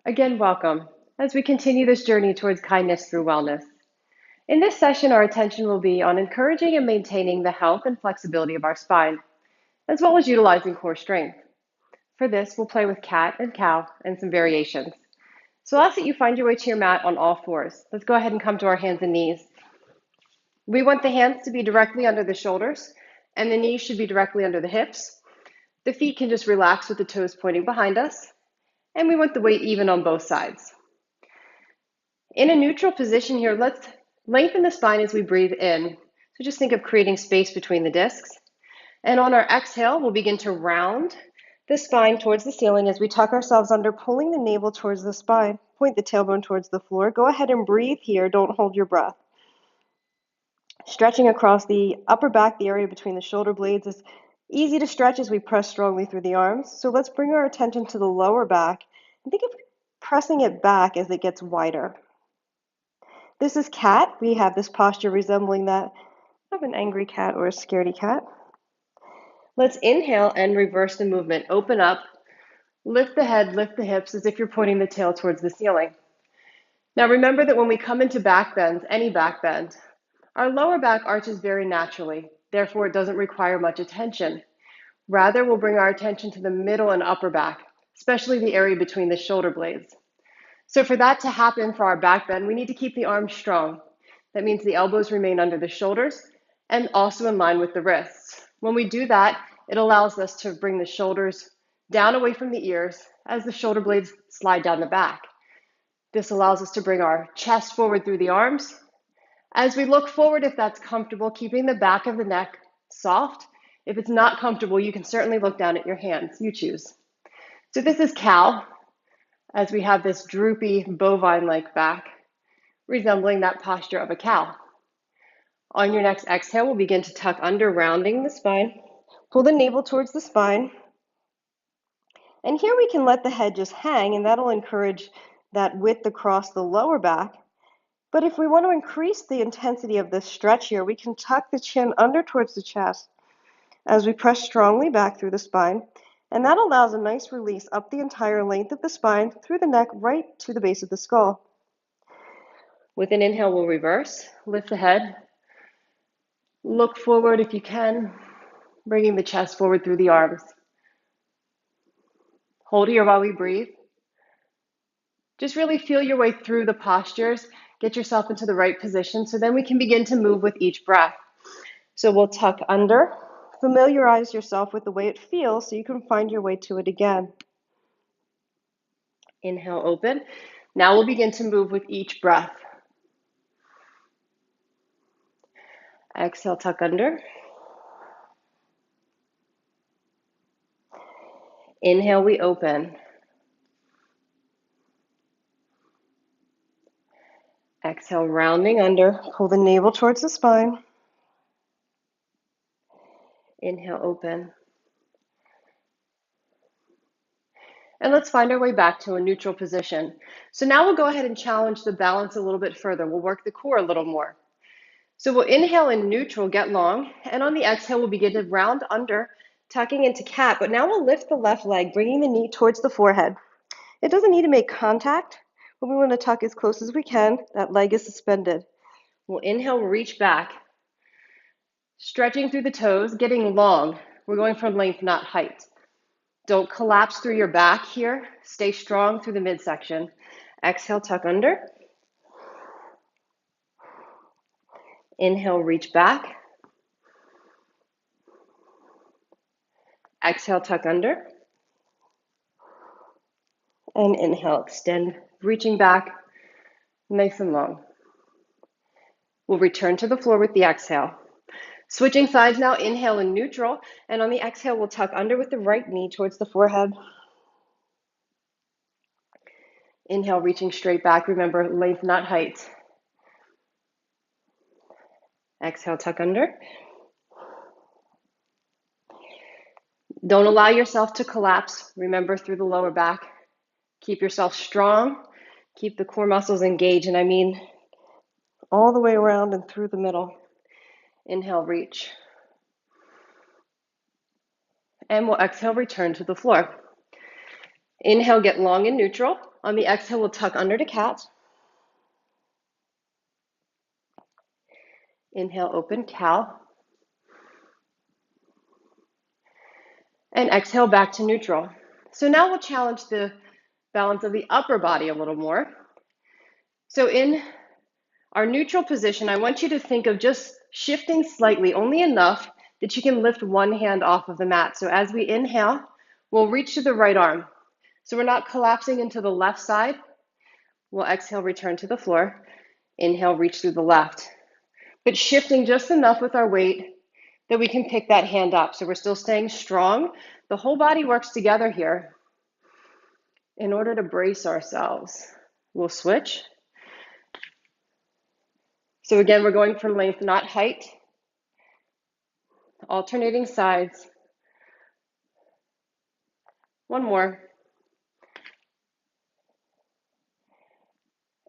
Again, welcome as we continue this journey towards kindness through wellness. In this session, our attention will be on encouraging and maintaining the health and flexibility of our spine, as well as utilizing core strength. For this, we'll play with cat and cow and some variations. So I'll ask that you find your way to your mat on all fours. Let's go ahead and come to our hands and knees. We want the hands to be directly under the shoulders, and the knees should be directly under the hips. The feet can just relax with the toes pointing behind us, and we want the weight even on both sides. In a neutral position here, let's lengthen the spine as we breathe in. So just think of creating space between the discs. And on our exhale, we'll begin to round the spine towards the ceiling as we tuck ourselves under, pulling the navel towards the spine, point the tailbone towards the floor. Go ahead and breathe here, don't hold your breath. Stretching across the upper back, the area between the shoulder blades is easy to stretch as we press strongly through the arms. So let's bring our attention to the lower back and think of pressing it back as it gets wider. This is cat. We have this posture resembling that of an angry cat or a scaredy cat. Let's inhale and reverse the movement. Open up, lift the head, lift the hips as if you're pointing the tail towards the ceiling. Now remember that when we come into back bends, any back bend, our lower back arches very naturally. Therefore, it doesn't require much attention. Rather, we'll bring our attention to the middle and upper back, especially the area between the shoulder blades. So for that to happen for our back bend, we need to keep the arms strong. That means the elbows remain under the shoulders and also in line with the wrists. When we do that, it allows us to bring the shoulders down away from the ears as the shoulder blades slide down the back. This allows us to bring our chest forward through the arms. As we look forward, if that's comfortable, keeping the back of the neck soft. If it's not comfortable, you can certainly look down at your hands. You choose. So this is cow, as we have this droopy bovine-like back, resembling that posture of a cow. On your next exhale, we'll begin to tuck under, rounding the spine. Pull the navel towards the spine. And here we can let the head just hang, and that'll encourage that width across the lower back. But if we want to increase the intensity of this stretch here, we can tuck the chin under towards the chest as we press strongly back through the spine. And that allows a nice release up the entire length of the spine, through the neck, right to the base of the skull. With an inhale, we'll reverse, lift the head, look forward if you can, bringing the chest forward through the arms. Hold here while we breathe. Just really feel your way through the postures, get yourself into the right position, so then we can begin to move with each breath. So we'll tuck under, familiarize yourself with the way it feels so you can find your way to it again. Inhale, open. Now we'll begin to move with each breath. Exhale, tuck under. Inhale, we open. Exhale, rounding under. Pull the navel towards the spine. Inhale, open. And let's find our way back to a neutral position. So now we'll go ahead and challenge the balance a little bit further. We'll work the core a little more. So we'll inhale in neutral, get long, and on the exhale, we'll begin to round under, tucking into cat, but now we'll lift the left leg, bringing the knee towards the forehead. It doesn't need to make contact, but we want to tuck as close as we can. That leg is suspended. We'll inhale, reach back, stretching through the toes, getting long. We're going for length, not height. Don't collapse through your back here. Stay strong through the midsection. Exhale, tuck under. Inhale, reach back. Exhale, tuck under. And inhale, extend, reaching back, nice and long. We'll return to the floor with the exhale. Switching sides now, inhale in neutral, and on the exhale, we'll tuck under with the right knee towards the forehead. Inhale, reaching straight back. Remember, length, not height. Exhale, tuck under. Don't allow yourself to collapse. Remember, through the lower back. Keep yourself strong. Keep the core muscles engaged, and I mean all the way around and through the middle. Inhale, reach. And we'll exhale, return to the floor. Inhale, get long and neutral. On the exhale, we'll tuck under to cat. Inhale, open, cow. And exhale back to neutral. So now we'll challenge the balance of the upper body a little more. So in our neutral position, I want you to think of just shifting slightly, only enough that you can lift one hand off of the mat. So as we inhale, we'll reach to the right arm. So we're not collapsing into the left side. We'll exhale, return to the floor. Inhale, reach through the left. But shifting just enough with our weight that we can pick that hand up. So we're still staying strong. The whole body works together here in order to brace ourselves. We'll switch. So again, we're going from length, not height. Alternating sides. One more.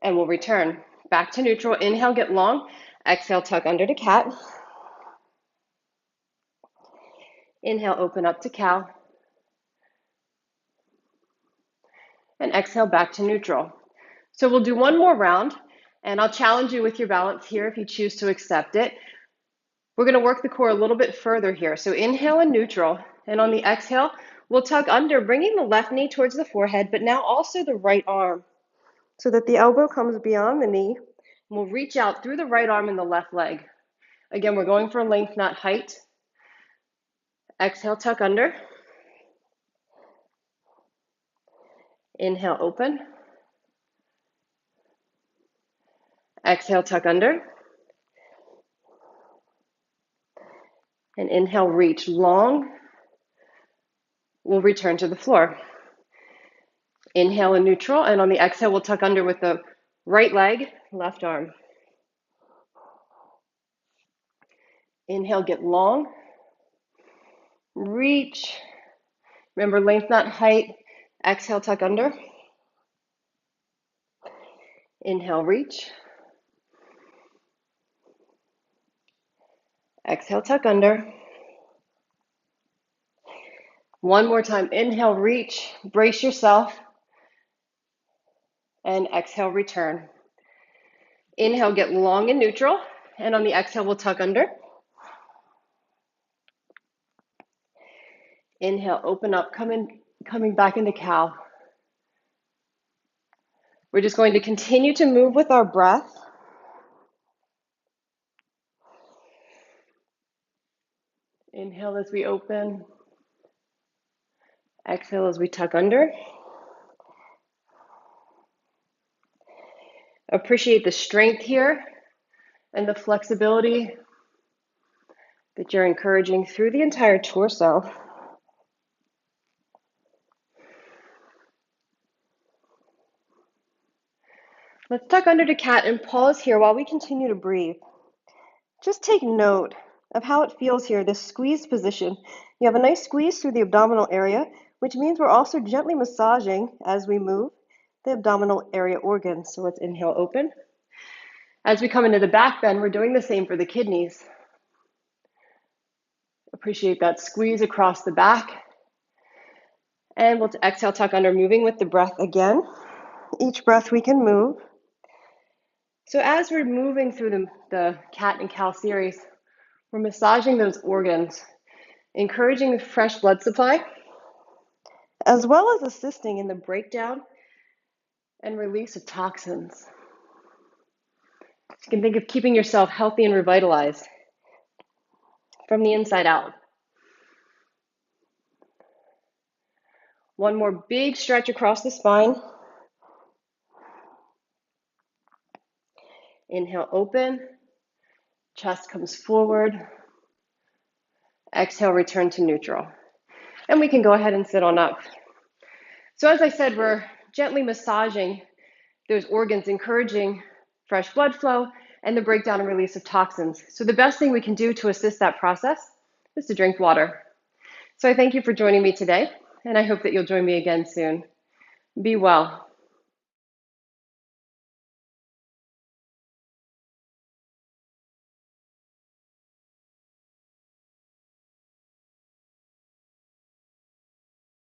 And we'll return. Back to neutral. Inhale, get long. Exhale, tuck under to cat. Inhale, open up to cow. And exhale, back to neutral. So we'll do one more round, and I'll challenge you with your balance here if you choose to accept it. We're going to work the core a little bit further here. So inhale in neutral, and on the exhale, we'll tuck under, bringing the left knee towards the forehead, but now also the right arm, so that the elbow comes beyond the knee. And we'll reach out through the right arm and the left leg. Again, we're going for length, not height. Exhale, tuck under. Inhale, open. Exhale, tuck under. And inhale, reach long. We'll return to the floor. Inhale in neutral, and on the exhale, we'll tuck under with the right leg, left arm. Inhale, get long. Reach. Remember, length, not height. Exhale, tuck under. Inhale, reach. Exhale, tuck under. One more time. Inhale, reach. Brace yourself. And exhale, return. Inhale, get long and neutral. And on the exhale, we'll tuck under. Inhale, open up, coming back into cow. We're just going to continue to move with our breath. Inhale as we open. Exhale as we tuck under. Appreciate the strength here and the flexibility that you're encouraging through the entire torso. Let's tuck under to cat and pause here while we continue to breathe. Just take note of how it feels here, this squeeze position. You have a nice squeeze through the abdominal area, which means we're also gently massaging as we move the abdominal area organs. So let's inhale, open. As we come into the back bend, we're doing the same for the kidneys. Appreciate that squeeze across the back. And we'll exhale, tuck under, moving with the breath again. Each breath we can move. So as we're moving through the cat and cow series, we're massaging those organs, encouraging fresh blood supply, as well as assisting in the breakdown and release of toxins. You can think of keeping yourself healthy and revitalized from the inside out. One more big stretch across the spine. Inhale, open. Chest comes forward. Exhale, return to neutral. And we can go ahead and sit on up. So as I said, we're gently massaging those organs, encouraging fresh blood flow and the breakdown and release of toxins. So the best thing we can do to assist that process is to drink water. So I thank you for joining me today, and I hope that you'll join me again soon. Be well.